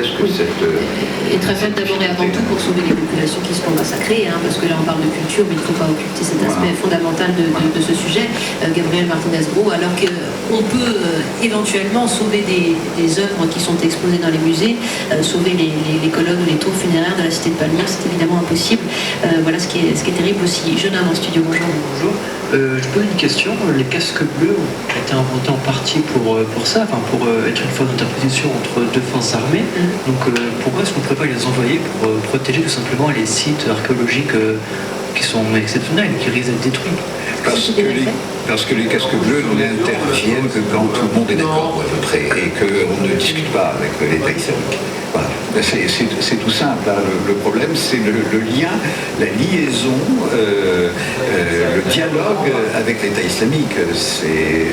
Est-ce que cette... Et très faible d'abord et avant tout pour sauver les populations qui se font massacrer, parce que là on parle de culture, mais il ne faut pas occulter cet aspect fondamental de ce sujet, Gabriel Martinez-Gros, alors qu'on peut éventuellement sauver des œuvres qui sont exposées dans les musées, sauver les colonnes ou les tours funéraires de la cité de Palmyre, c'est évidemment impossible. Voilà ce qui est terrible aussi. Jeune homme en studio, bonjour. Bonjour. Je pose une question. Les casques bleus ont été inventés en partie pour ça, pour être une forme d'interposition entre deux forces armées. Donc pourquoi est-ce qu'on ne pourrait pas les envoyer pour protéger tout simplement les sites archéologiques qui sont exceptionnels, qui risquent d'être détruits? Parce que les casques bleus n'interviennent que quand tout le monde est d'accord, à peu près, et qu'on ne discute pas avec l'État islamique. Voilà. C'est tout simple. Hein. Le problème, c'est le lien, la liaison, le dialogue avec l'État islamique. C'est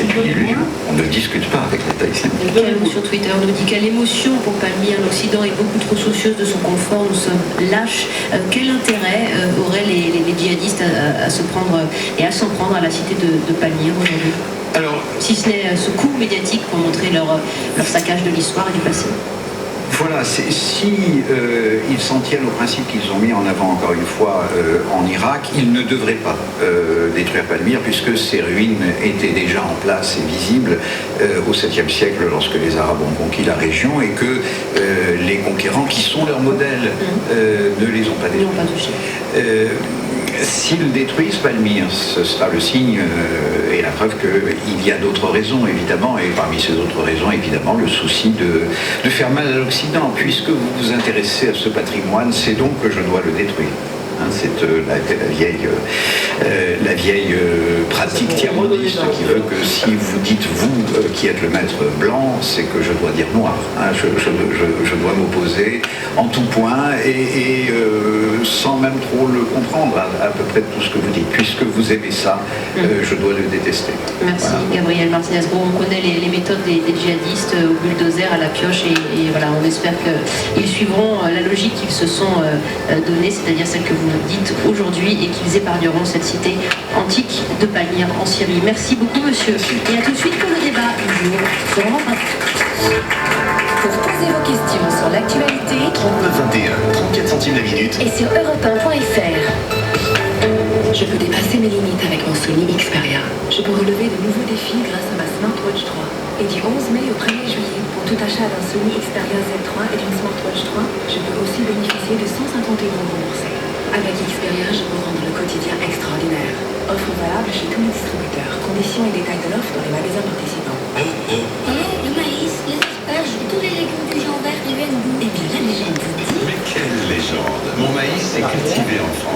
une illusion. On ne discute pas avec l'État islamique. Quelqu'un sur Twitter nous dit quelle émotion pour Palmyre. L'Occident est beaucoup trop soucieux de son confort. Nous sommes lâches. Quel intérêt auraient les djihadistes à se prendre et à s'en prendre à la cité de Palmyre aujourd'hui? Alors, si ce n'est ce coup médiatique pour montrer leur saccage de l'histoire et du passé. Voilà, si ils s'en tiennent au principe qu'ils ont mis en avant encore une fois en Irak, ils ne devraient pas détruire Palmyre puisque ces ruines étaient déjà en place et visibles au 7e siècle lorsque les Arabes ont conquis la région et que les conquérants qui sont leur modèle ne les ont pas détruits. S'ils détruisent Palmyre, ce sera le signe et la preuve qu'il y a d'autres raisons, évidemment, et parmi ces autres raisons, évidemment, le souci de faire mal à l'Occident. Puisque vous vous intéressez à ce patrimoine, c'est donc que je dois le détruire. C'est la vieille pratique tiers-mondiste qui veut que si vous dites vous qui êtes le maître blanc, c'est que je dois dire noir. Je dois m'opposer en tout point et sans même trop le comprendre à peu près tout ce que vous dites. Puisque vous aimez ça, je dois le détester. Merci Gabriel Martinez-Gros. On connaît les méthodes des djihadistes au bulldozer, à la pioche et voilà, on espère qu'ils suivront la logique qu'ils se sont donnée, c'est-à-dire celle que vous dites aujourd'hui et qu'ils épargneront cette cité antique de Palmyre en Syrie. Merci beaucoup monsieur. Et à tout de suite pour le débat du jour sur Europe 1. Pour poser vos questions sur l'actualité, 39 21, 34 centimes la minute. Et sur europe1.fr. Je peux dépasser mes limites avec mon Sony Xperia. Je peux relever de nouveaux défis grâce à ma Smartwatch 3. Et du 11 mai au 1er juillet, pour tout achat d'un Sony Xperia Z3 et d'une Smartwatch 3, je peux aussi bénéficier de 150 € remboursés. Avec Xperia, je peux rendre le quotidien extraordinaire. Offre valable chez tous les distributeurs. Conditions et détails de l'offre dans les magasins participants. Maman, le maïs, les asperges, tous les légumes du genre vert deviennent doux. Eh bien, la légende vous dit... Mais quelle légende! Mon maïs est cultivé en France.